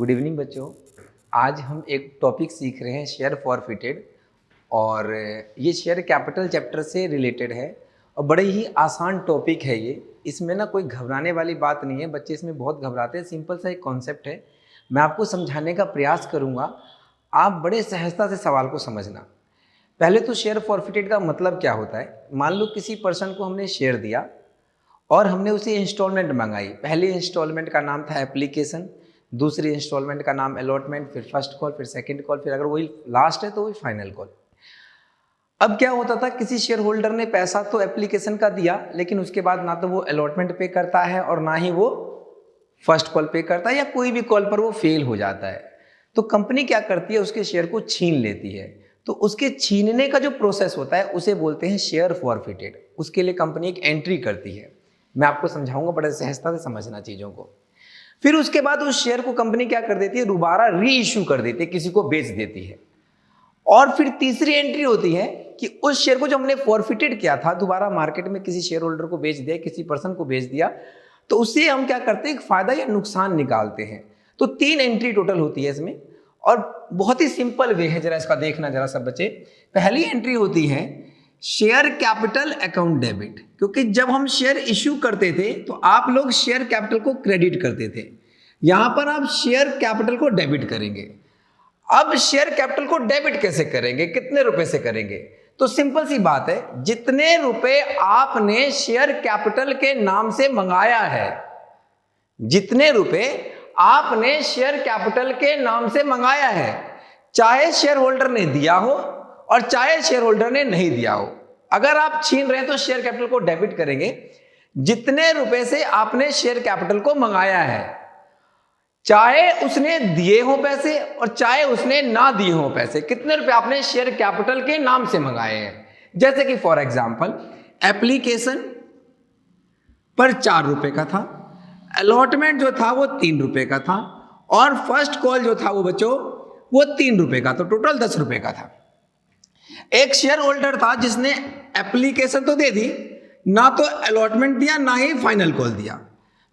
Good evening बच्चों। आज हम एक टॉपिक सीख रहे हैं शेयर फॉरफिटेड, और ये शेयर कैपिटल चैप्टर से रिलेटेड है और बड़े ही आसान टॉपिक है ये। इसमें ना कोई घबराने वाली बात नहीं है, बच्चे इसमें बहुत घबराते हैं। सिंपल सा एक कॉन्सेप्ट है, मैं आपको समझाने का प्रयास करूँगा, आप बड़े सहजता से सवाल को समझना। पहले तो शेयर फॉरफिटेड का मतलब क्या होता है। मान लो किसी पर्सन को हमने शेयर दिया और हमने उसे इंस्टॉलमेंट मंगाई। पहली इंस्टॉलमेंट का नाम था एप्लीकेशन, दूसरी इंस्टॉलमेंट का नाम अलॉटमेंट, फिर फर्स्ट कॉल, फिर सेकंड कॉल, फिर अगर वही लास्ट है तो वही फाइनल कॉल। अब क्या होता था, किसी शेयर होल्डर ने पैसा तो एप्लीकेशन का दिया, लेकिन उसके बाद ना तो वो अलॉटमेंट पे करता है और ना ही वो फर्स्ट कॉल पे करता है, या कोई भी कॉल पर वो फेल हो जाता है। तो कंपनी क्या करती है, उसके शेयर को छीन लेती है। तो उसके छीनने का जो प्रोसेस होता है उसे बोलते हैं शेयर फॉरफिटेड। उसके लिए कंपनी एक एंट्री करती है। मैं आपको समझाऊंगा, बड़े सहजता से समझना चीज़ों को। फिर उसके बाद उस शेयर को कंपनी क्या कर देती है, दोबारा री इश्यू कर देती है, किसी को बेच देती है। और फिर तीसरी एंट्री होती है कि उस शेयर को जो हमने फॉरफिटेड किया था, दोबारा मार्केट में किसी शेयर होल्डर को बेच दिया, किसी पर्सन को बेच दिया, तो उससे हम क्या करते हैं, एक फायदा या नुकसान निकालते हैं। तो 3 एंट्री टोटल होती है इसमें, और बहुत ही सिंपल वे है, जरा इसका देखना जरा सब बच्चे। पहली एंट्री होती है शेयर कैपिटल अकाउंट डेबिट, क्योंकि जब हम शेयर इश्यू करते थे तो आप लोग शेयर कैपिटल को क्रेडिट करते थे, यहां पर आप शेयर कैपिटल को डेबिट करेंगे। अब शेयर कैपिटल को डेबिट कैसे करेंगे, कितने रुपए से करेंगे? तो सिंपल सी बात है, जितने रुपए आपने शेयर कैपिटल के नाम से मंगाया है, जितने रुपए आपने शेयर कैपिटल के नाम से मंगाया है, चाहे शेयर होल्डर ने दिया हो और चाहे शेयर होल्डर ने नहीं दिया हो, अगर आप छीन रहे हैं तो शेयर कैपिटल को डेबिट करेंगे। जितने रुपए से आपने शेयर कैपिटल को मंगाया है, चाहे उसने दिए हो पैसे और चाहे उसने ना दिए हो पैसे, कितने रुपए आपने शेयर कैपिटल के नाम से मंगाए हैं। जैसे कि फॉर एग्जांपल एप्लीकेशन पर 4 रुपए का था, अलॉटमेंट जो था वो 3 रुपए का था, और फर्स्ट कॉल जो था वो बच्चों वो 3 रुपए का, तो टोटल 10 रुपए का था। एक शेयर होल्डर था जिसने एप्लीकेशन तो दे दी, ना तो अलॉटमेंट दिया, ना ही फाइनल कॉल दिया।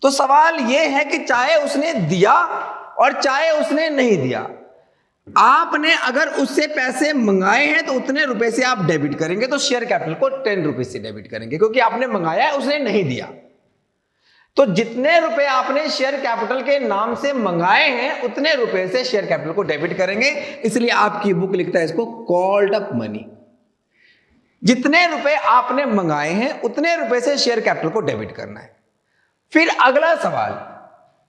तो सवाल यह है कि चाहे उसने दिया और चाहे उसने नहीं दिया, आपने अगर उससे पैसे मंगाए हैं तो उतने रुपए से आप डेबिट करेंगे। तो शेयर कैपिटल को 10 रुपए से डेबिट करेंगे, क्योंकि आपने मंगाया है, उसने नहीं दिया। तो जितने रुपए आपने शेयर कैपिटल के नाम से मंगाए हैं, उतने रुपए से शेयर कैपिटल को डेबिट करेंगे। इसलिए आपकी बुक लिखता है इसको कॉल्ड अप मनी। जितने रुपए आपने मंगाए हैं उतने रुपए से शेयर कैपिटल को डेबिट करना है। फिर अगला सवाल,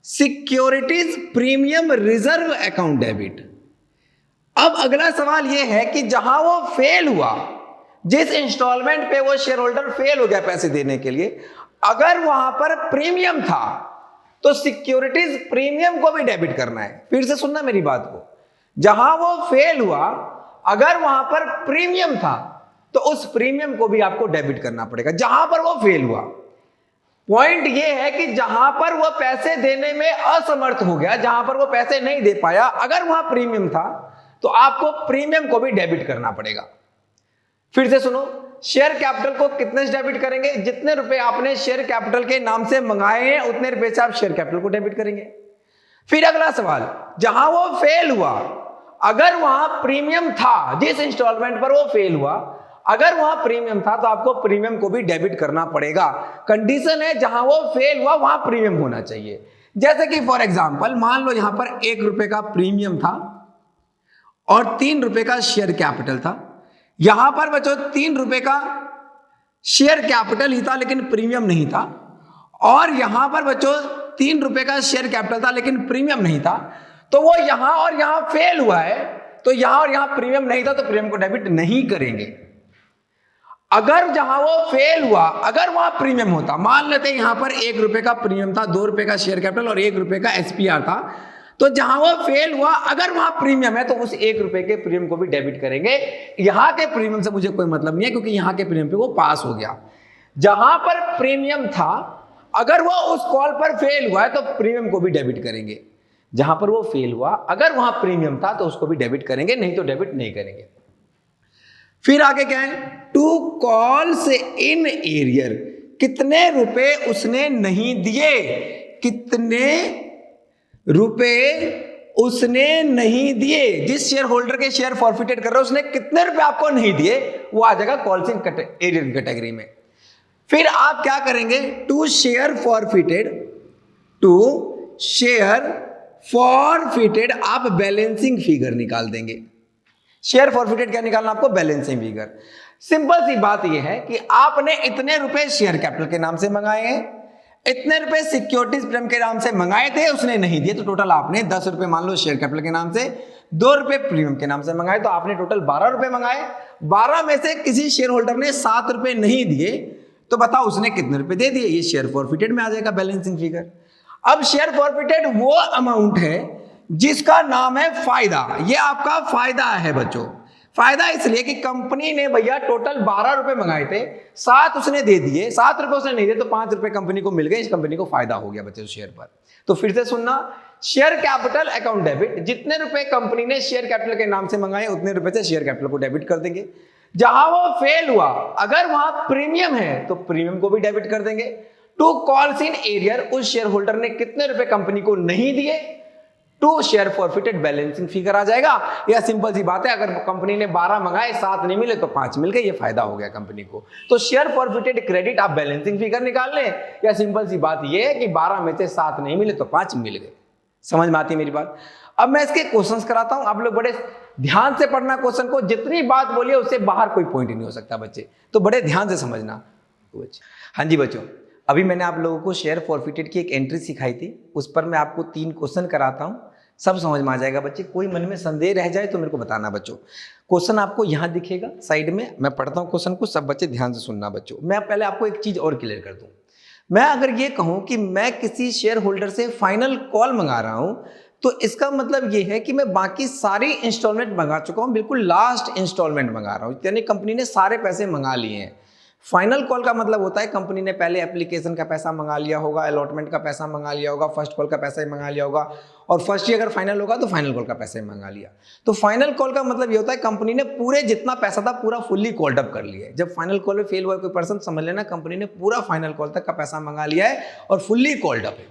securities premium reserve account debit. अब अगला सवाल यह है कि जहां वो फेल हुआ, जिस इंस्टॉलमेंट पे वो शेयर होल्डर फेल हो गया पैसे देने के लिए, अगर वहां पर प्रीमियम था तो सिक्योरिटीज प्रीमियम को भी डेबिट करना है। फिर से सुनना मेरी बात को, जहां वो फेल हुआ, अगर वहां पर प्रीमियम था तो उस प्रीमियम को भी आपको डेबिट करना पड़ेगा जहां पर वो फेल हुआ। पॉइंट ये है कि जहां पर वो पैसे देने में असमर्थ हो गया, जहां पर वो पैसे नहीं दे पाया, अगर वहां प्रीमियम था तो आपको प्रीमियम को भी डेबिट करना पड़ेगा। फिर से सुनो, शेयर कैपिटल को कितने से डेबिट करेंगे? जितने रुपए आपने शेयर कैपिटल के नाम से मंगाए हैं उतने रुपए से आप शेयर कैपिटल को डेबिट करेंगे। फिर अगला सवाल, जहां वो फेल हुआ, अगर वहां प्रीमियम था, जिस इंस्टॉलमेंट पर वो फेल हुआ, अगर वहां प्रीमियम था तो आपको प्रीमियम को भी डेबिट करना पड़ेगा। कंडीशन है, जहां वो फेल हुआ वहां प्रीमियम होना चाहिए। जैसे कि फॉर एग्जांपल मान लो यहां पर 1 रुपए का प्रीमियम था और 3 रुपए का शेयर कैपिटल था। यहां पर बच्चों 3 रुपए का शेयर कैपिटल ही था लेकिन प्रीमियम नहीं था, और यहां पर बच्चों 3 रुपए का शेयर कैपिटल था लेकिन प्रीमियम नहीं था। तो वो यहां और यहां फेल हुआ है, तो यहां और यहां प्रीमियम नहीं था, तो प्रीमियम को डेबिट नहीं करेंगे। अगर जहां वो फेल हुआ, अगर वहां प्रीमियम होता, मान लेते यहां पर 1 रुपए का प्रीमियम था, 2 रुपए का शेयर कैपिटल और 1 रुपए का एसपीआर था, तो जहां वो फेल हुआ, अगर वहां प्रीमियम है तो उस 1 रुपए के प्रीमियम को भी डेबिट करेंगे। यहां के प्रीमियम से मुझे कोई मतलब नहीं है, क्योंकि यहां के प्रीमियम पे वो पास हो गया। जहां पर प्रीमियम था, अगर वो उस कॉल पर फेल हुआ है तो प्रीमियम को भी डेबिट करेंगे। जहां पर वो फेल हुआ, अगर वहां प्रीमियम था तो उसको भी डेबिट करेंगे, नहीं तो डेबिट नहीं करेंगे। फिर आगे क्या है, टू कॉल्स इन एरियर, कितने रुपए उसने नहीं दिए, कितने रुपए उसने नहीं दिए, जिस शेयर होल्डर के शेयर फॉरफिटेड कर रहे हो उसने कितने रुपए आपको नहीं दिए, वो आ जाएगा कॉल्स इन एरियर कैटेगरी में। फिर आप क्या करेंगे, टू शेयर फॉरफिटेड आप बैलेंसिंग फिगर निकाल देंगे। शेयर फॉरफिटेड क्या निकालना आपको, बैलेंसिंग फिगर। सिंपल सी बात यह है कि आपने इतने रुपए शेयर कैपिटल के नाम से मंगाए हैं, इतने रुपए सिक्योरिटीज प्रीमियम के नाम से मंगाए थे, उसने नहीं दिए, तो टोटल आपने 10 रुपए मान लो शेयर कैपिटल के नाम से, 2 रुपए प्रीमियम के नाम से मंगाए, तो आपने टोटल 12 रुपए मंगाए। 12 में से किसी शेयर होल्डर ने 7 रुपए नहीं दिए, तो बताओ उसने कितने रुपए दे दिए, ये शेयर फॉरफिटेड में आ जाएगा बैलेंसिंग फिगर। अब शेयर फॉरफिटेड वो अमाउंट है जिसका नाम है फायदा, ये आपका फायदा है बच्चों। फायदा इसलिए कि कंपनी ने भैया टोटल 12 रुपए मंगाए थे, 7 उसने दे दिए, 7 रुपए उसने नहीं दिए, तो 5 रुपए कंपनी को मिल गए, इस कंपनी को फायदा हो गया बच्चे शेयर पर। तो फिर से सुनना, शेयर कैपिटल अकाउंट डेबिट, जितने रुपए कंपनी ने शेयर कैपिटल के नाम से मंगाए उतने रुपए से शेयर कैपिटल को डेबिट कर देंगे। जहां वो फेल हुआ, अगर वहां प्रीमियम है तो प्रीमियम को भी डेबिट कर देंगे। टू कॉल्स इन एरियर, उस शेयर होल्डर ने कितने रुपए कंपनी को नहीं दिए, to share forfeited balancing figure आ जाएगा। या सिंपल सी बात है, अगर कंपनी ने 12 मंगाए 7 नहीं मिले तो 5 मिल गए, ये फायदा हो गया कंपनी को। तो शेयर फॉरफिटेड क्रेडिट आप बैलेंसिंग फिगर निकाल लें, या सिंपल सी बात ये है कि 12 में से 7 नहीं मिले तो 5 मिल गए। समझ में आती है मेरी बात? अब मैं इसके क्वेश्चंस कराता हूं, आप लोग बड़े ध्यान से पढ़ना क्वेश्चन को, जितनी बात बोलिए उससे बाहर कोई पॉइंट नहीं हो सकता बच्चे, तो बड़े ध्यान से समझना। हाँ जी बच्चों, अभी मैंने आप लोगों को शेयर फॉरफिटेड की एक एंट्री सिखाई थी, उस पर मैं आपको 3 क्वेश्चन कराता हूं, सब समझ में आ जाएगा बच्चे। कोई मन में संदेह रह जाए तो मेरे को बताना बच्चों। क्वेश्चन आपको यहाँ दिखेगा साइड में, मैं पढ़ता हूँ क्वेश्चन को, सब बच्चे ध्यान से सुनना बच्चों। मैं पहले आपको एक चीज और क्लियर कर दूं, मैं अगर ये कहूँ कि मैं किसी शेयर होल्डर से फाइनल कॉल मंगा रहा हूँ, तो इसका मतलब ये है कि मैं बाकी सारी इंस्टॉलमेंट मंगा चुका हूँ, बिल्कुल लास्ट इंस्टॉलमेंट मंगा रहा हूँ, यानी कंपनी ने सारे पैसे मंगा लिए हैं। फाइनल कॉल का मतलब होता है कंपनी ने पहले एप्लीकेशन का पैसा मंगा लिया होगा, अलॉटमेंट का पैसा मंगा लिया होगा, फर्स्ट कॉल का पैसा ही मंगा लिया होगा, और फर्स्ट ही अगर फाइनल होगा तो फाइनल कॉल का पैसा ही मंगा लिया। तो फाइनल कॉल का मतलब ये होता है कंपनी ने पूरे जितना पैसा था पूरा फुल्ली कॉल्ड अप कर लिया है। जब फाइनल कॉल में फेल हुआ कोई पर्सन, समझ लेना कंपनी ने पूरा फाइनल कॉल तक का पैसा मंगा लिया है और फुल्ली कॉल्ड अप है।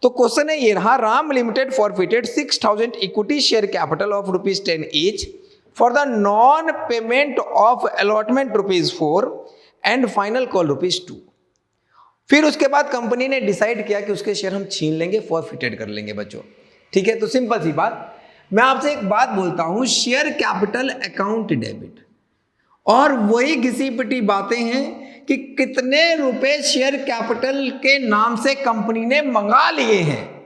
तो क्वेश्चन है ये रहा, Ram limited forfeited 6000 equity share capital of ₹10 each for the non payment of allotment ₹4 and final call ₹2। फिर उसके बाद कंपनी ने डिसाइड किया कि उसके शेयर हम छीन लेंगे, फॉरफिटेड कर लेंगे बच्चों। ठीक है, तो सिंपल सी बात, मैं आपसे एक बात बोलता हूं, शेयर कैपिटल अकाउंट डेबिट, और वही घिसी पिटी बातें हैं कि कितने रुपए शेयर कैपिटल के नाम से कंपनी ने मंगा लिए हैं,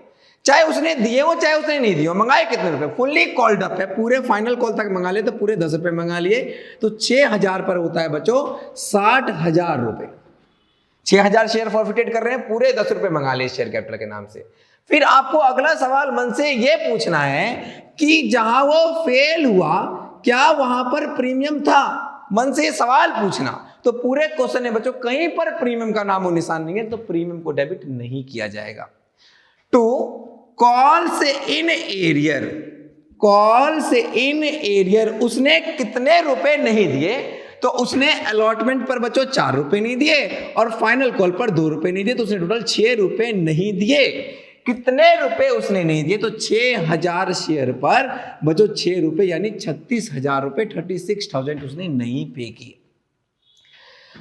चाहे उसने दिए हो चाहे उसने नहीं दिए हो, मंगाए कितने रुपए, फुल्ली कॉल्ड अप है, पूरे फाइनल कॉल तक मंगा लिए तो पूरे 10 रुपए मंगा लिए, तो 6000 पर होता है बच्चों 60,000 रुपए। 6000 शेयर फॉरफिटेड कर रहे हैं, पूरे 10 रुपए मंगा लिए शेयर कैपिटल के नाम से। फिर आपको अगला सवाल मन से यह पूछना है कि जहां वो फेल हुआ क्या वहां पर प्रीमियम था, मन से सवाल पूछना। तो पूरे क्वेश्चन है बच्चों, कहीं पर प्रीमियम का नामो निशान नहीं है, तो प्रीमियम को डेबिट नहीं किया जाएगा। टू कॉल्स इन एरियर, उसने कितने रुपए नहीं दिए, तो उसने अलॉटमेंट पर बच्चों 4 रुपए नहीं दिए और फाइनल कॉल पर 2 रुपए नहीं दिए, तो उसने टोटल 6 रुपए नहीं दिए। कितने रुपए उसने नहीं दिए, तो 6000 शेयर पर बच्चों 6 रुपए यानी 36,000 रुपए, 36,000 उसने नहीं पे किए।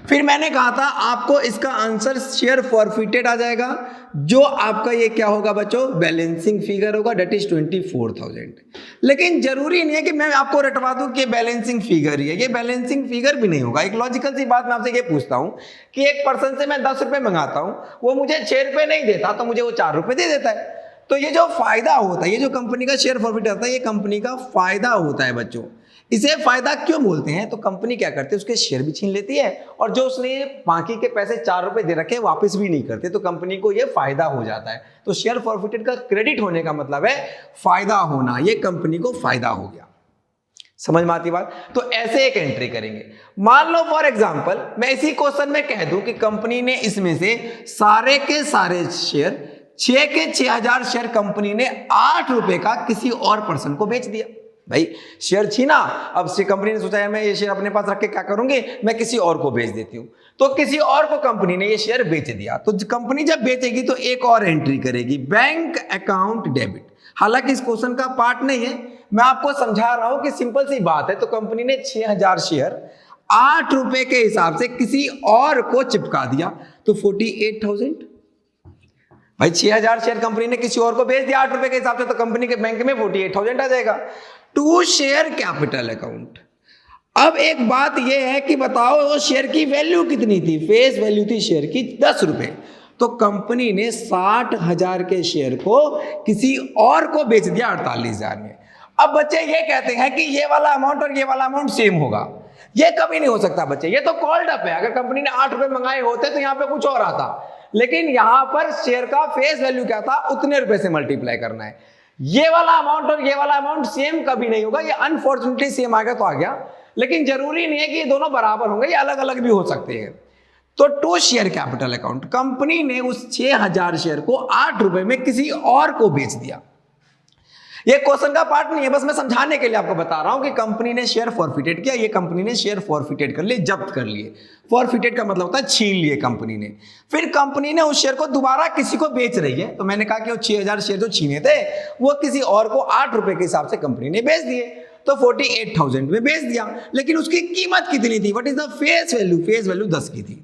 फिर मैंने कहा था आपको इसका आंसर शेयर फॉरफिटेड आ जाएगा, जो आपका ये क्या होगा बच्चों, बैलेंसिंग फिगर होगा, डेट इज 24,000। लेकिन जरूरी नहीं है कि मैं आपको रटवा दूं कि बैलेंसिंग फिगर ही है, ये बैलेंसिंग फिगर भी नहीं होगा। एक लॉजिकल सी बात मैं आपसे ये पूछता हूं कि एक पर्सन से मैं 10 रुपए मंगाता हूं, वो मुझे 6 रुपए नहीं देता, तो मुझे वो 4 रुपए दे देता है। तो ये जो फायदा होता है, ये जो कंपनी का शेयर फॉरफिट होता है, ये कंपनी का फायदा होता है बच्चों। इसे फायदा क्यों बोलते हैं, तो कंपनी क्या करती है, उसके शेयर भी छीन लेती है और जो उसने बाकी के पैसे 4 रुपए दे रखे वापस भी नहीं करते, तो कंपनी को ये फायदा हो जाता है। तो शेयर फॉरफिटेड का क्रेडिट होने का मतलब है फायदा होना, ये कंपनी को फायदा हो गया। समझ में आती बात? तो ऐसे एक एंट्री करेंगे। मान लो फॉर एग्जांपल मैं इसी क्वेश्चन में कह दूं कि कंपनी ने इसमें से सारे के सारे शेयर 6 के 6000 शेयर कंपनी ने 8 रुपए का किसी और पर्सन को बेच दिया। भाई शेयर छीना, अब से कंपनी ने सोचा यार मैं ये शेयर अपने पास रख के क्या करूंगी, मैं किसी और को बेच देती हूं, तो किसी और को कंपनी ने ये शेयर बेच दिया। तो कंपनी जब बेचेगी तो एक और एंट्री करेगी, बैंक अकाउंट डेबिट। हालांकि इस क्वेश्चन का पार्ट नहीं है, मैं आपको समझा रहा हूं कि सिंपल सी बात है। तो कंपनी ने 6000 शेयर 8 रुपए के हिसाब से किसी और को चिपका दिया, तो 48,000। भाई 6000 शेयर कंपनी ने किसी और को बेच दिया 8 रुपए के हिसाब से, तो कंपनी के बैंक में 48,000 आ जाएगा। To share capital account. अब एक बात यह है कि बताओ वो शेयर की वैल्यू कितनी थी? फेस वैल्यू थी शेयर की 10 रुपए, तो कंपनी ने 60,000 के शेयर को किसी और को बेच दिया 48,000 में। अब बच्चे ये कहते हैं कि ये वाला अमाउंट और ये वाला अमाउंट सेम होगा, ये कभी नहीं हो सकता बच्चे, ये तो कॉल्ड अप है। अगर कंपनी ने 8 रुपए मंगाए होते तो यहां पे कुछ और आता, लेकिन यहां पर शेयर का फेस वैल्यू क्या था? उतने रुपए से मल्टीप्लाई करना है। ये वाला अमाउंट और ये वाला अमाउंट सेम कभी नहीं होगा, ये अनफॉर्चुनेटली सेम आ गया तो आ गया, लेकिन जरूरी नहीं है कि ये दोनों बराबर होंगे, ये अलग अलग भी हो सकते हैं। तो to share capital account, company ने उस 6000 शेयर को 8 रुपए में किसी और को बेच दिया। ये क्वेश्चन का पार्ट नहीं है, बस मैं समझाने के लिए आपको बता रहा हूं कि कंपनी ने शेयर फॉरफिटेड किया, ये कंपनी ने शेयर फॉरफिटेड कर लिए, जब्त कर लिए। फॉरफिटेड का मतलब होता है छीन लिए कंपनी ने। फिर कंपनी ने उस शेयर को दोबारा किसी को बेच रही है, तो मैंने कहा कि वो 6000 शेयर जो छीने थे वो किसी और को 8 रुपए के हिसाब से कंपनी ने बेच दिए, तो 48,000 में बेच दिया। लेकिन उसकी कीमत कितनी थी? What is the face value? Face value 10 की थी।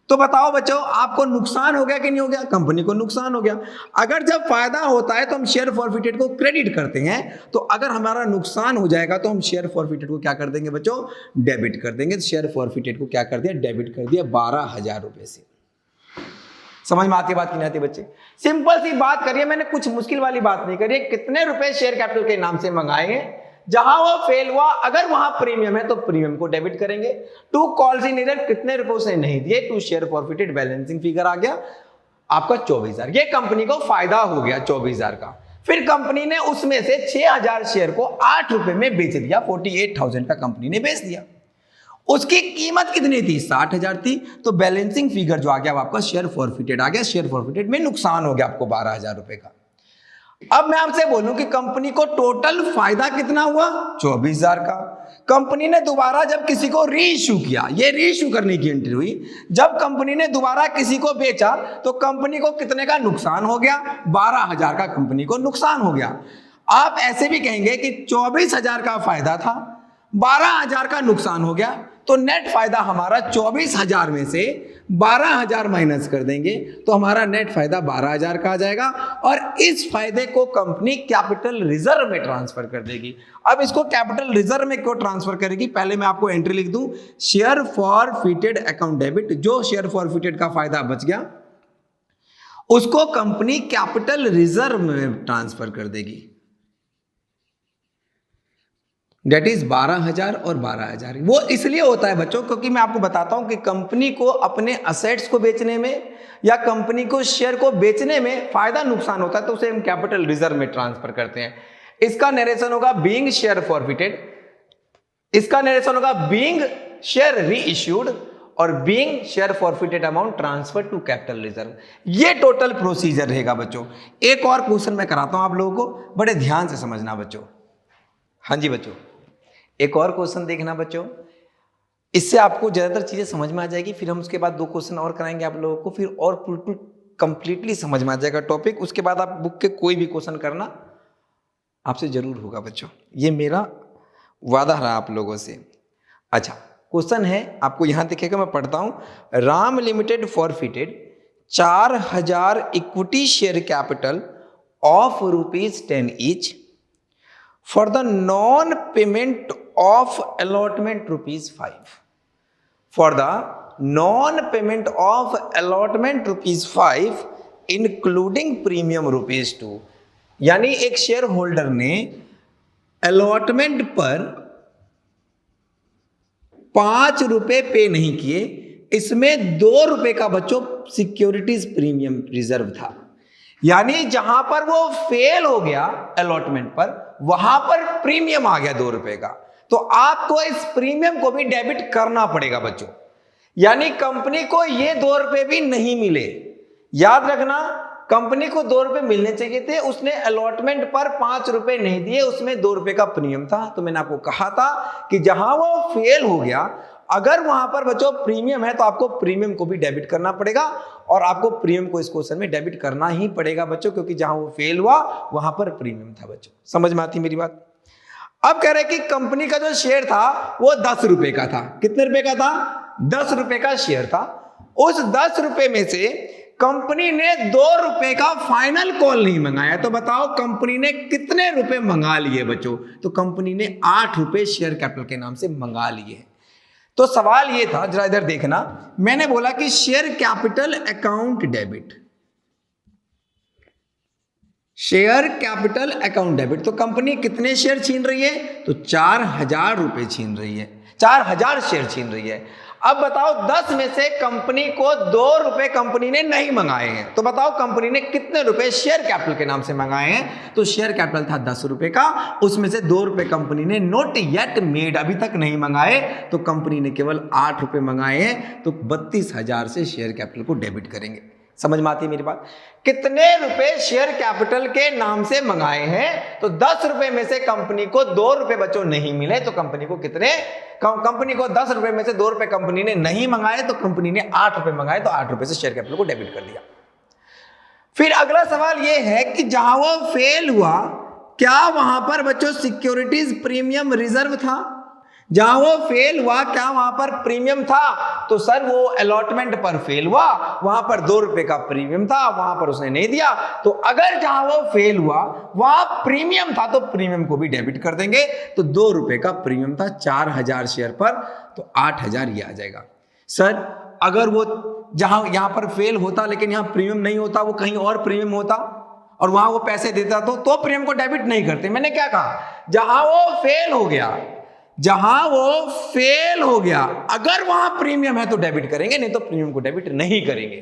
तो बताओ बच्चों, आपको नुकसान हो गया कि नहीं हो गया? कंपनी को नुकसान हो गया। अगर जब फायदा होता है तो हम शेयर फॉरफिटेड को क्रेडिट करते हैं, तो अगर हमारा नुकसान हो जाएगा तो हम शेयर फॉरफिटेड को क्या कर देंगे बच्चों? डेबिट कर देंगे। शेयर फॉरफिटेड को क्या कर दिया? डेबिट कर दिया 12,000 रुपए से। समझ में आती है बात कि नहीं आती बच्चे? सिंपल सी बात करिए, मैंने कुछ मुश्किल वाली बात नहीं करी। कितने रुपए शेयर कैपिटल के नाम से मंगाएंगे, जहां वो फेल हुआ अगर वहां प्रीमियम है तो प्रीमियम को डेबिट करेंगे। टू कॉल्स इन एरर कितने रुपए उसने नहीं दिए, to share forfeited balancing figure आ गया आपका 24,000। ये कंपनी को फायदा हो गया 24,000 का। फिर कंपनी ने उसमें से 6000 शेयर को 8 रुपए में बेच दिया, 48,000 का कंपनी ने बेच दिया। उसकी कीमत कितनी थी? 60,000 थी, तो बैलेंसिंग फिगर जो आ गया आपका शेयर फॉरफिटेड आ गया। शेयर फॉरफिटेड में नुकसान हो गया आपको 12,000 रुपए का। अब मैं आपसे बोलूं कि कंपनी को टोटल फायदा कितना हुआ? 24,000 का। कंपनी ने दोबारा जब किसी को री इश्यू किया, ये री इश्यू करने की एंट्री हुई, जब कंपनी ने दोबारा किसी को बेचा तो कंपनी को कितने का नुकसान हो गया? 12,000 का कंपनी को नुकसान हो गया। आप ऐसे भी कहेंगे कि 24,000 का फायदा था, 12,000 का नुकसान हो गया, तो नेट फायदा हमारा 24,000 में से 12,000 माइनस कर देंगे तो हमारा नेट फायदा 12,000 का आ जाएगा, और इस फायदे को कंपनी कैपिटल रिजर्व में ट्रांसफर कर देगी। अब इसको कैपिटल रिजर्व में क्यों ट्रांसफर करेगी? पहले मैं आपको एंट्री लिख दूं, शेयर फॉरफिटेड अकाउंट डेबिट। जो शेयर फॉरफिटेड का फायदा बच गया उसको कंपनी कैपिटल रिजर्व में ट्रांसफर कर देगी। डेट इज 12,000 और 12,000। वो इसलिए होता है बच्चों क्योंकि मैं आपको बताता हूं कि कंपनी को अपने असेट्स को बेचने में या कंपनी को शेयर को बेचने में फायदा नुकसान होता है, तो उसे हम कैपिटल रिजर्व में ट्रांसफर करते हैं। इसका नरेशन होगा बीइंग शेयर फॉरफिटेड, इसका नरेशन होगा बीइंग शेयर री इश्यूड, और being share forfeited amount transfer to capital reserve. ये टोटल प्रोसीजर रहेगा बच्चों। एक और क्वेश्चन मैं कराता हूं आप लोगों को, बड़े ध्यान से समझना बच्चों। हाँ जी बच्चों, एक और क्वेश्चन देखना बच्चों, इससे आपको ज्यादातर चीजें समझ में आ जाएगी। फिर हम उसके बाद 2 क्वेश्चन और कराएंगे आप लोगों को, फिर और बिल्कुल कंप्लीटली समझ में आ जाएगा टॉपिक। उसके बाद आप बुक के कोई भी क्वेश्चन करना आपसे जरूर होगा बच्चों, ये मेरा वादा रहा आप लोगों से। अच्छा, क्वेश्चन है आपको यहां दिखेगा, मैं पढ़ता हूं। Ram limited forfeited 4,000 equity share capital of ₹10 each for the non-payment of allotment ₹5. For the non-payment of allotment ₹5 including premium ₹2। यानी एक शेयर होल्डर ने अलॉटमेंट पर 5 रुपए पे नहीं किए, इसमें 2 रुपए का बच्चों सिक्योरिटीज प्रीमियम रिजर्व था। यानी जहां पर वो फेल हो गया अलॉटमेंट पर, वहां पर प्रीमियम आ गया 2 रुपए का, तो आपको इस प्रीमियम को भी डेबिट करना पड़ेगा बच्चों। यानी कंपनी को ये 2 रुपए भी नहीं मिले। याद रखना, कंपनी को 2 रुपए मिलने चाहिए थे, उसने अलॉटमेंट पर 5 रुपए नहीं दिए, उसमें 2 रुपए का प्रीमियम था। तो मैंने आपको कहा था कि जहां वो फेल हो गया अगर वहां पर बच्चों प्रीमियम है तो आपको प्रीमियम को भी डेबिट करना पड़ेगा, और आपको प्रीमियम को इस क्वेश्चन में डेबिट करना ही पड़ेगा बच्चों, क्योंकि जहां वो फेल हुआ वहां पर प्रीमियम था बच्चों। समझ में आती मेरी बात? अब कह रहे कि कंपनी का जो शेयर था वो 10 रुपए का था। कितने रुपए का था? 10 रुपए का शेयर था। उस 10 रुपए में से कंपनी ने 2 रुपए का फाइनल कॉल नहीं मंगाया, तो बताओ कंपनी ने कितने रुपए मंगा लिए बच्चों? तो कंपनी ने 8 रुपए शेयर कैपिटल के नाम से मंगा लिए। तो सवाल ये था, जरा इधर देखना, मैंने बोला कि share capital account debit, share capital account debit, तो कंपनी कितने शेयर छीन रही है? तो 4000 रुपए छीन रही है, 4000 शेयर छीन रही है। अब बताओ 10 में से कंपनी को 2 रुपए कंपनी ने नहीं मंगाए हैं, तो बताओ कंपनी ने कितने रुपए शेयर कैपिटल के नाम से मंगाए हैं? तो शेयर कैपिटल था 10 रुपए का, उसमें से 2 रुपए कंपनी ने नॉट येट मेड, अभी तक नहीं मंगाए, तो कंपनी ने केवल 8 रुपए मंगाए हैं, तो 32,000 से शेयर कैपिटल को डेबिट करेंगे। समझ में आती है मेरी बात? कितने रुपए शेयर कैपिटल के नाम से मंगाए हैं? तो 10 रुपए में से कंपनी को 2 रुपए बच्चों नहीं मिले, तो कंपनी को कितने, कंपनी को 10 रुपए में से 2 रुपए कंपनी ने नहीं मंगाए, तो कंपनी ने 8 रुपए मंगाए, तो 8 रुपए से शेयर कैपिटल को डेबिट कर दिया। फिर अगला सवाल यह है कि जहां वो फेल हुआ, क्या वहां पर बच्चों सिक्योरिटीज प्रीमियम रिजर्व था? जहां वो फेल हुआ क्या वहां पर प्रीमियम था? तो सर वो अलॉटमेंट पर फेल हुआ, वहां पर 2 रुपए का प्रीमियम था, वहां पर उसने नहीं दिया। तो अगर जहां वो फेल हुआ वहां प्रीमियम था तो प्रीमियम को भी डेबिट कर देंगे। तो 2 रुपए का प्रीमियम था 4000 शेयर पर, तो 8000 ये आ जाएगा। सर अगर वो जहां यहां पर फेल होता लेकिन यहां प्रीमियम नहीं होता, वो कहीं और प्रीमियम होता और वहां वो पैसे देता, तो प्रीमियम को डेबिट नहीं करते। मैंने क्या कहा? जहां वो फेल हो गया, जहां वो फेल हो गया, अगर वहां प्रीमियम है तो डेबिट करेंगे, नहीं तो प्रीमियम को डेबिट नहीं करेंगे।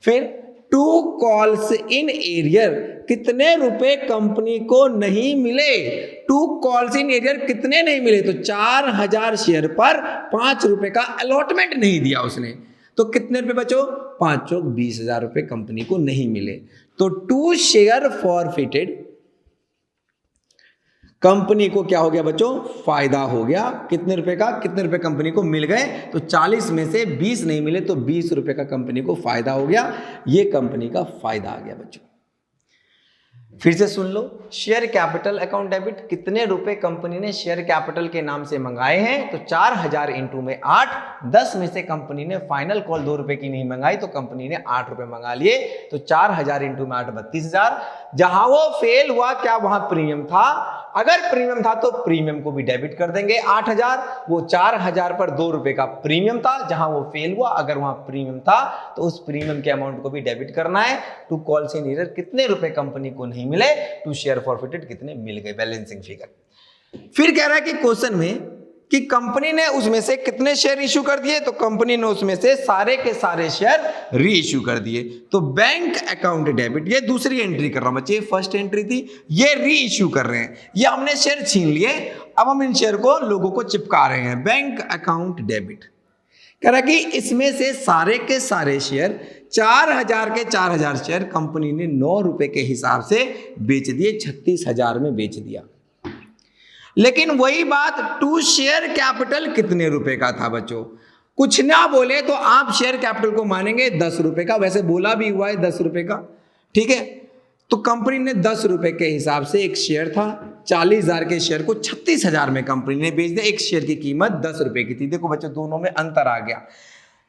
फिर 2 कॉल्स इन एरियर, कितने रुपए कंपनी को नहीं मिले? 2 कॉल्स इन एरियर कितने नहीं मिले? तो 4000 शेयर पर 5 रुपए का अलॉटमेंट नहीं दिया उसने, तो कितने रुपए बचो? 5 चौक 20,000 रुपए कंपनी को नहीं मिले। तो 2 शेयर फॉरफिटेड, कंपनी को क्या हो गया बच्चों? फायदा हो गया। कितने रुपए का? कितने रुपए कंपनी को मिल गए? तो 40 में से 20 नहीं मिले, तो 20 रुपए का कंपनी को फायदा हो गया। ये कंपनी का फायदा आ गया बच्चों। फिर से सुन लो, शेयर कैपिटल अकाउंट डेबिट, कितने रुपए कंपनी ने शेयर कैपिटल के नाम से मंगाए हैं? तो 4000 इंटू में 8, 10 में से कंपनी ने फाइनल कॉल 2 रुपए की नहीं मंगाई, तो कंपनी ने 8 रुपए मंगा लिए, तो 4000 इंटू में 8 32,000। जहां वो फेल हुआ क्या वहां प्रीमियम था? अगर प्रीमियम था तो प्रीमियम को भी डेबिट कर देंगे 8000, वो 4000 पर 2 रुपए का प्रीमियम था, जहां वो फेल हुआ, अगर वहां प्रीमियम था तो उस प्रीमियम के अमाउंट को भी डेबिट करना है। 2 कॉल्स इन एरियर, कितने रुपए कंपनी को नहीं मिले, 2 शेयर फॉरफिटेड कितने मिल गए, बैलेंसिंग फिगर। फिर कह रहा है कि क्वेश्चन में कि कंपनी ने उसमें से कितने शेयर इश्यू कर दिए? तो कंपनी ने उसमें से सारे के सारे शेयर री इश्यू कर दिए। तो बैंक अकाउंट डेबिट, ये दूसरी एंट्री कर रहा हूं बच्चे, फर्स्ट एंट्री थी, ये री इश्यू कर रहे हैं। ये हमने शेयर छीन लिए, अब हम इन शेयर को लोगों को चिपका रहे हैं। बैंक अकाउंट डेबिट कह रहा कि इसमें से सारे के सारे शेयर 4000 के 4000 शेयर कंपनी ने 9 रुपए के हिसाब से बेच दिए, 36,000 में बेच दिया। लेकिन वही बात 2 शेयर कैपिटल कितने रुपए का था बच्चों? कुछ ना बोले तो आप शेयर कैपिटल को मानेंगे 10 रुपए का, वैसे बोला भी हुआ है 10 रुपए का, ठीक है। तो कंपनी ने 10 रुपए के हिसाब से, एक शेयर था 40,000 के शेयर को 36,000 में कंपनी ने बेच दिया। एक शेयर की कीमत 10 रुपए की थी। देखो बच्चों दोनों में अंतर आ गया,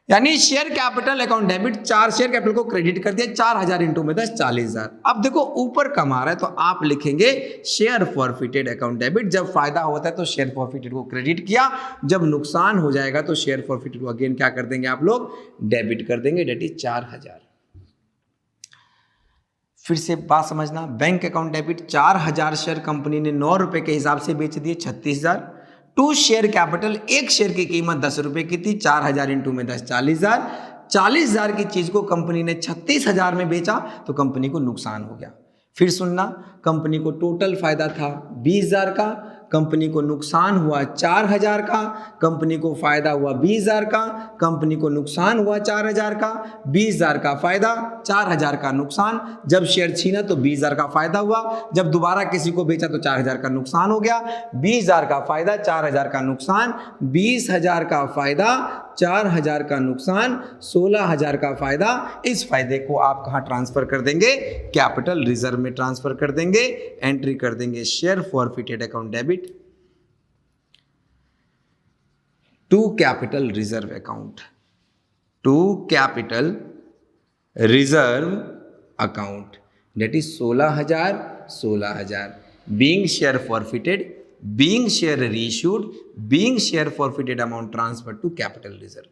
यानी share capital account debit, 4 share capital को क्रेडिट कर दिया, 4000 इंटू में 10 40,000। अब देखो ऊपर कम आ रहा है तो आप लिखेंगे शेयर फॉरफिटेड अकाउंट डेबिट। जब फायदा होता है तो शेयर फॉरफिटेड को क्रेडिट किया, जब नुकसान हो जाएगा तो शेयर फॉरफिटेड को अगेन क्या कर देंगे आप लोग? डेबिट कर देंगे, डेट इज 4000। फिर से बात समझना, bank account debit 4000 share company ने 9 रुपए के हिसाब से बेच दिए, 36,000। 2 शेयर कैपिटल, एक शेयर की कीमत 10 रुपए की थी, 4000 इंटू में 10 40,000। 40,000 की चीज को कंपनी ने 36,000 में बेचा तो कंपनी को नुकसान हो गया। फिर सुनना, कंपनी को टोटल फायदा था 20,000 का, कंपनी को नुकसान हुआ 4,000 का, कंपनी को फायदा हुआ 20,000 का, कंपनी को नुकसान हुआ 4,000 का, 20,000 का फायदा, 4,000 का नुकसान। जब शेयर छीना तो 20,000 का फायदा हुआ, जब दोबारा किसी को बेचा तो 4,000 का नुकसान हो गया। 20,000 का फायदा, 4,000 का नुकसान, 20,000 का फायदा, 4,000 का नुकसान, 16,000 का फायदा। इस फायदे को आप कहाँ ट्रांसफर कर देंगे? कैपिटल रिजर्व में ट्रांसफर कर देंगे। एंट्री कर देंगे share forfeited account debit to capital reserve account, to capital reserve account, that is 16,000 being share forfeited, being share reissued, being share forfeited amount transfer to capital reserve.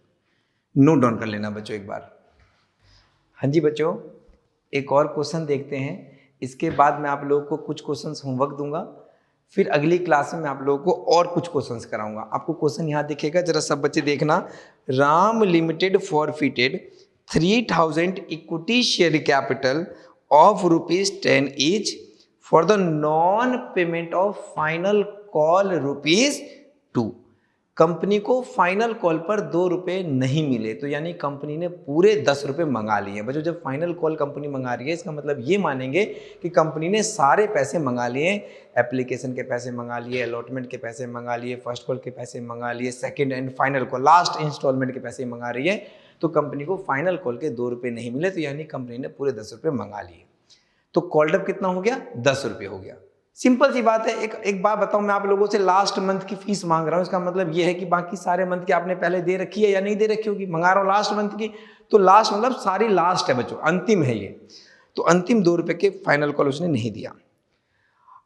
Note down कर लेना बच्चों एक बार। हाँ जी बच्चों, एक और क्वेश्चन देखते हैं, इसके बाद मैं आप लोगों को कुछ क्वेश्चंस होमवर्क दूंगा, फिर अगली क्लास में मैं आप लोगों को और कुछ क्वेश्चंस कराऊंगा। आपको क्वेश्चन यहाँ दिखेगा, जरा सब बच्चे देखना। Ram limited forfeited 3,000 equity share capital of ₹10 each for the non payment of final call ₹2। Company को फाइनल कॉल पर 2 रुपये नहीं मिले, तो यानी कंपनी ने पूरे 10 रुपये मंगा लिए। बच्चों जब फाइनल कॉल कंपनी मंगा रही है, इसका मतलब ये मानेंगे कि कंपनी ने सारे पैसे मंगा लिए, एप्लीकेशन के पैसे मंगा लिए, अलॉटमेंट के पैसे मंगा लिए, फर्स्ट कॉल के पैसे मंगा लिए, second and final call last instalment के पैसे मंगा रही है। तो कंपनी को फाइनल कॉल के 2 रुपये नहीं मिले, तो यानी कंपनी ने पूरे 10 रुपये मंगा लिए। तो कॉल्ड अप कितना हो गया? 10 रुपये हो गया। सिंपल सी बात है। एक बात बताऊं, मैं आप लोगों से लास्ट मंथ की फीस मांग रहा हूं, इसका मतलब ये है कि बाकी सारे मंथ की आपने पहले दे रखी है या नहीं दे रखी होगी। मंगा रहा हूं लास्ट मंथ की, तो लास्ट मतलब सारी लास्ट है बच्चों, अंतिम है ये। तो अंतिम 2 रुपये के फाइनल कॉल उसने नहीं दिया।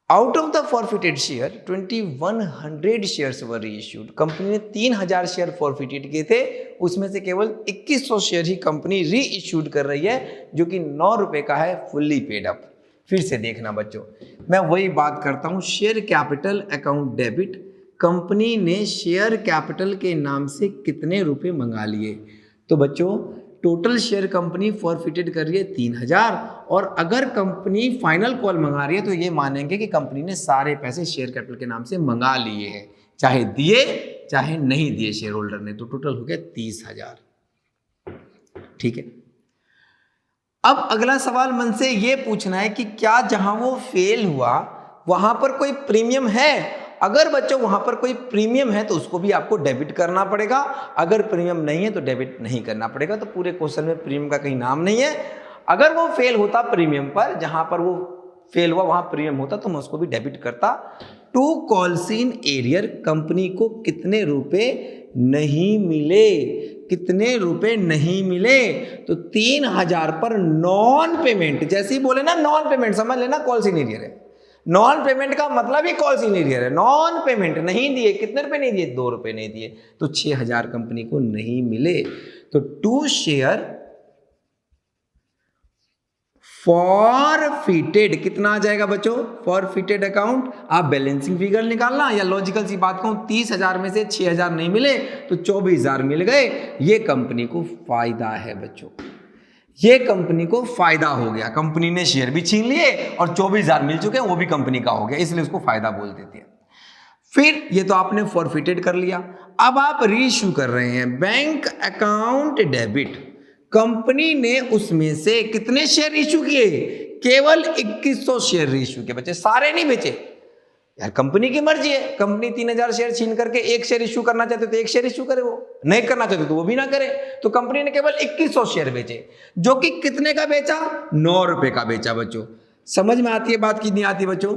Out of the forfeited share 2,100 shares were reissued. Company ने 3,000 शेयर फॉरफिटेड किए थे, उसमें से केवल 2,100 शेयर ही कंपनी रीइश्यूड कर रही है, जो कि 9 रुपये का है, फुल्ली पेड अप। फिर से देखना बच्चों, मैं वही बात करता हूं, share capital account debit. Company ने शेयर कैपिटल के नाम से कितने रुपए मंगा लिए? तो बच्चों टोटल शेयर कंपनी फॉरफिटेड कर रही है 3,000, और अगर कंपनी फाइनल कॉल मंगा रही है तो ये मानेंगे कि कंपनी ने सारे पैसे शेयर कैपिटल के नाम से मंगा लिए हैं, चाहे दिए चाहे नहीं दिए शेयर होल्डर ने। तो टोटल हो गया 30,000। ठीक है। अब अगला सवाल मन से ये पूछना है कि क्या जहां वो फेल हुआ वहां पर कोई प्रीमियम है? अगर बच्चों वहां पर कोई प्रीमियम है तो उसको भी आपको डेबिट करना पड़ेगा, अगर प्रीमियम नहीं है तो डेबिट नहीं करना पड़ेगा। तो पूरे क्वेश्चन में प्रीमियम का कहीं नाम नहीं है। अगर वो फेल होता प्रीमियम पर, जहां पर वो फेल हुआ वहां प्रीमियम होता तो मैं उसको भी डेबिट करता। To calls in arrear, company को कितने रुपए नहीं मिले? कितने रुपए नहीं मिले? तो 3,000 पर नॉन पेमेंट, जैसे ही बोले ना नॉन पेमेंट, समझ लेना कॉल्स इन एरियर है। नॉन पेमेंट का मतलब ही कॉल्स इन एरियर है। नॉन पेमेंट नहीं दिए, कितने रुपए नहीं दिए? 2 रुपए नहीं दिए, तो 6,000 कंपनी को नहीं मिले। तो टू शेयर फॉरफिटेड कितना आ जाएगा बच्चों? Forfeited account. आप बैलेंसिंग फिगर निकालना, या लॉजिकल सी बात कहूं, 30,000 में से 6,000 नहीं मिले तो 24,000 मिल गए। ये कंपनी को फायदा है बच्चों, ये कंपनी को फायदा हो गया। कंपनी ने शेयर भी छीन लिए और 24,000 मिल चुके हैं, वो भी कंपनी का हो गया, इसलिए उसको फायदा बोल देते हैं। फिर ये तो आपने फॉरफिटेड कर लिया। अब आप रीइश्यू कर रहे हैं बैंक अकाउंट डेबिट। कंपनी ने उसमें से कितने शेयर इश्यू किए? केवल 2,100 शेयर इश्यू किए बच्चे, सारे नहीं बेचे। यार कंपनी की मर्जी है, कंपनी 3,000 शेयर छीन करके 1 शेयर इश्यू करना चाहते तो 1 शेयर इश्यू करे, वो नहीं करना चाहते तो वो भी ना करे। तो कंपनी ने केवल 2,100 शेयर बेचे, जो कि कितने का बेचा? 9 रुपए का बेचा बच्चों। समझ में आती है बात? कितनी आती है बच्चों?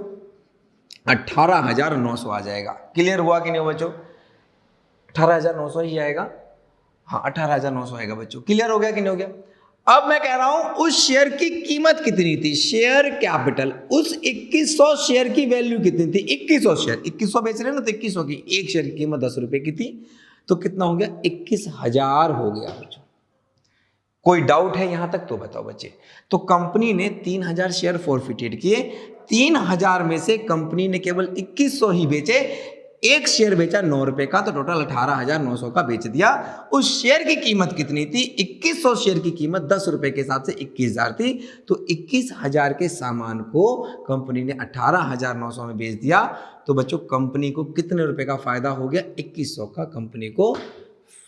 18,900 आ जाएगा। क्लियर हुआ कि नहीं बच्चों? 18,900 ही आएगा। हाँ 18,900 आएगा बच्चों। क्लियर हो गया कि नहीं हो गया? अब मैं कह रहा हूं उस शेयर की कीमत कितनी थी? शेयर कैपिटल, उस 2,100 शेयर की वैल्यू कितनी थी? 2,100 शेयर, 2,100 बेच रहे हैं ना, तो 2,100 की, एक शेयर की कीमत 10 रुपए की थी, तो कितना हो गया? 21,000 हो गया बच्चों। कोई डाउट है यहां तक तो बताओ बच्चे। तो कंपनी ने 3,000 शेयर फॉरफिटेड किए, 3,000 में से कंपनी ने केवल 2,100 ही बेचे, एक शेयर बेचा 9 रुपए का, तो टोटल 18,900 का बेच दिया। उस शेयर की कीमत कितनी थी? 2100 शेयर की कीमत 10 रुपए के हिसाब से 21,000 थी। तो 21,000 के सामान को कंपनी ने 18,900 में बेच दिया। तो बच्चों कंपनी को कितने रुपए का फायदा हो गया? 2100 का कंपनी को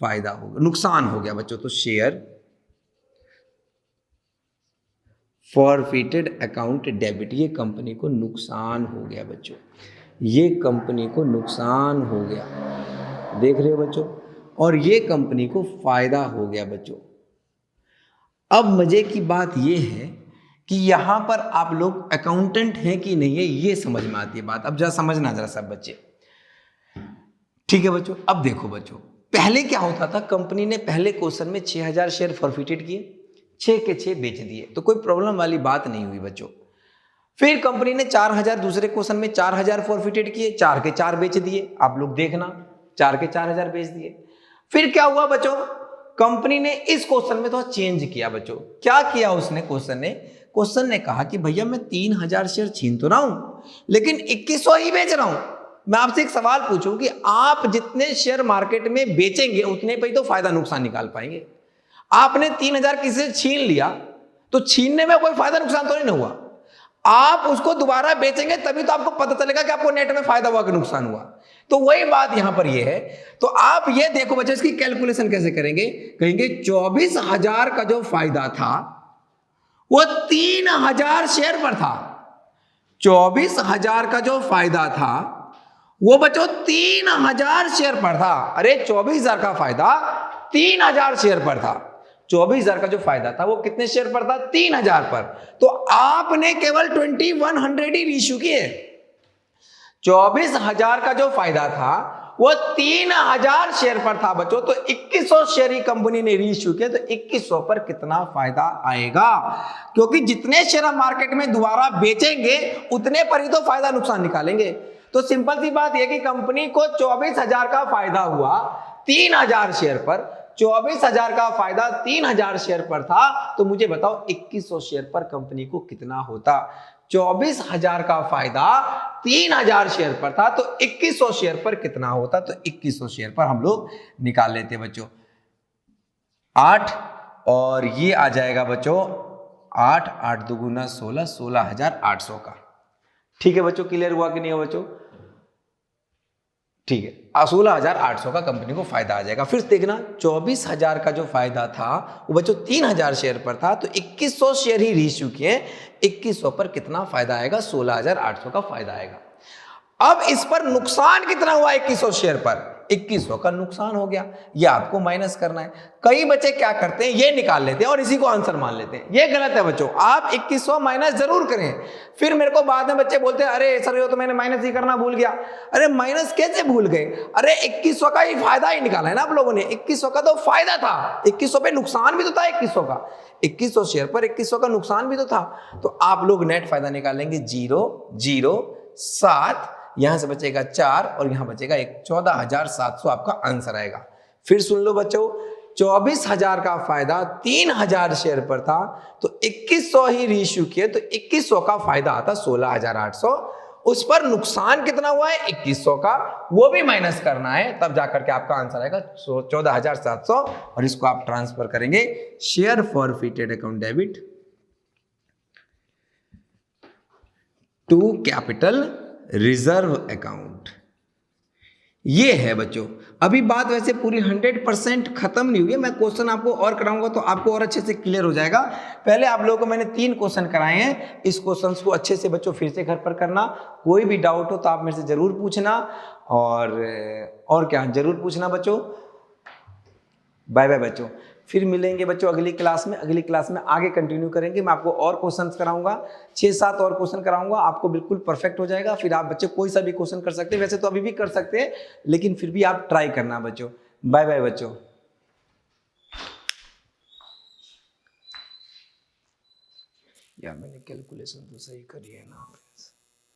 फायदा हो गया, नुकसान हो गया बच्चों। तो शेयर फॉरफिटेड अकाउंट डेबिट, ये कंपनी को नुकसान हो गया बच्चों, ये कंपनी को नुकसान हो गया, देख रहे हो बच्चों। और ये कंपनी को फायदा हो गया बच्चों। अब मजे की बात ये है कि यहां पर आप लोग अकाउंटेंट हैं कि नहीं है, ये समझ में आती है बात। अब जरा समझना जरा सब बच्चे, ठीक है बच्चों। अब देखो बच्चों, पहले क्या होता था, कंपनी ने पहले क्वेश्चन में 6,000 शेयर फॉरफिटेड किए, 6 के 6 बेच दिए, तो कोई प्रॉब्लम वाली बात नहीं हुई बच्चों। फिर कंपनी ने 4,000 दूसरे क्वेश्चन में 4,000 फॉरफिटेड किए, 4 के 4 बेच दिए। आप लोग देखना, 4 के 4,000 बेच दिए। फिर क्या हुआ बच्चों, कंपनी ने इस क्वेश्चन में थोड़ा चेंज किया बच्चों। क्या किया उसने? क्वेश्चन ने कहा कि भैया मैं 3,000 शेयर छीन तो रहा हूं, लेकिन 2100 ही बेच रहा हूं। मैं आपसे एक सवाल पूछूं कि आप जितने शेयर मार्केट में बेचेंगे उतने पे ही तो फायदा नुकसान निकाल पाएंगे। आपने 3,000 किसी से छीन लिया, तो छीनने में कोई फायदा नुकसान तो नहीं हुआ। आप उसको दोबारा बेचेंगे तभी तो आपको पता चलेगा कि आपको नेट में फायदा हुआ कि नुकसान हुआ। तो वही बात यहां पर ये है। तो आप ये देखो बच्चों, इसकी कैलकुलेशन कैसे करेंगे? कहेंगे 24,000 का जो फायदा था वो 3,000 शेयर पर था। 24,000 का जो फायदा था वो बच्चों 3,000 शेयर पर था। अरे 24,000 का फायदा 3,000 शेयर पर था। 24,000 का जो फायदा था वो कितने शेयर पर था? 3,000 पर। तो आपने केवल 2100 ही इश्यू किए। 24,000 का जो फायदा था वो 3,000 शेयर पर था बच्चों। तो 2100 शेयर ही कंपनी ने रीइश्यू किया, तो 2100 पर कितना फायदा आएगा? क्योंकि जितने शेयर हम मार्केट में दोबारा बेचेंगे उतने पर ही तो फायदा नुकसान निकालेंगे। तो सिंपल सी बात यह कि कंपनी को 24,000 का फायदा हुआ 3,000 शेयर पर। 24,000 का फायदा 3,000 शेयर पर था। तो मुझे बताओ 2100 शेयर पर कंपनी को कितना होता? 24,000 का फायदा 3,000 शेयर पर था, तो 2100 शेयर पर कितना होता? तो 2100 शेयर पर हम लोग निकाल लेते बच्चों 8, और ये आ जाएगा बच्चों 8, 8 दुगुना 16, 16,800 का। ठीक है बच्चों, क्लियर हुआ कि नहीं हो बच्चों? ठीक है, 16,800 का कंपनी को फायदा आ जाएगा। फिर देखना 24,000 का जो फायदा था वो बच्चों 3,000 शेयर पर था, तो 2100 शेयर ही रीइश्यू किए। 2100 पर कितना फायदा आएगा? 16,800 का फायदा आएगा। अब इस पर नुकसान कितना हुआ? 2100 शेयर पर 2100 का नुकसान हो गया। ये आपको माइनस करना है। कई बच्चे क्या करते हैं, ये निकाल लेते हैं और इसी को आंसर मान लेते हैं। ये गलत है बच्चों। आप 2100 माइनस जरूर करें। फिर मेरे को बाद में बच्चे बोलते हैं अरे सर ये तो मैंने माइनस ही करना भूल गया। अरे माइनस कैसे भूल गए? अरे 2100 का ही फायदा ही निकाला है ना आप लोगों ने। 2100 का तो फायदा था, 2100 पे नुकसान भी तो था 2100 का। 2100 शेयर पर 2100 का नुकसान भी तो था। तो आप लोग नेट फायदा निकालेंगे 0, 0, 7, यहां से बचेगा 4 और यहां बचेगा 1, 14,700 आपका आंसर आएगा। फिर सुन लो बच्चों, 24,000 का फायदा 3,000 शेयर पर था, तो 2100 ही रीइश्यू किए, तो 2100 का फायदा आता 16,800। उस पर नुकसान कितना हुआ है? 2100 का, वो भी माइनस करना है, तब जाकर के आपका आंसर आएगा 14,700। और इसको आप ट्रांसफर करेंगे share forfeited account debit to capital reserve account. ये है बच्चों। अभी बात वैसे पूरी 100% खत्म नहीं हुई है। मैं क्वेश्चन आपको और कराऊंगा तो आपको और अच्छे से क्लियर हो जाएगा। पहले आप लोगों को मैंने 3 क्वेश्चन कराए हैं। इस क्वेश्चंस को अच्छे से बच्चों फिर से घर पर करना। कोई भी डाउट हो तो आप मेरे से जरूर पूछना, और क्या जरूर पूछना बच्चों। बाय बाय बच्चों, फिर मिलेंगे बच्चों अगली क्लास में। अगली क्लास में आगे कंटिन्यू करेंगे। मैं आपको और क्वेश्चंस कराऊंगा, 6-7 और क्वेश्चन कराऊंगा। आपको बिल्कुल परफेक्ट हो जाएगा। फिर आप बच्चे कोई सा भी क्वेश्चन कर सकते हैं। वैसे तो अभी भी कर सकते हैं, लेकिन फिर भी आप ट्राई करना बच्चों। बाय बाय बच्चों। यार मैंने कैलकुलेशन तो सही करी है ना।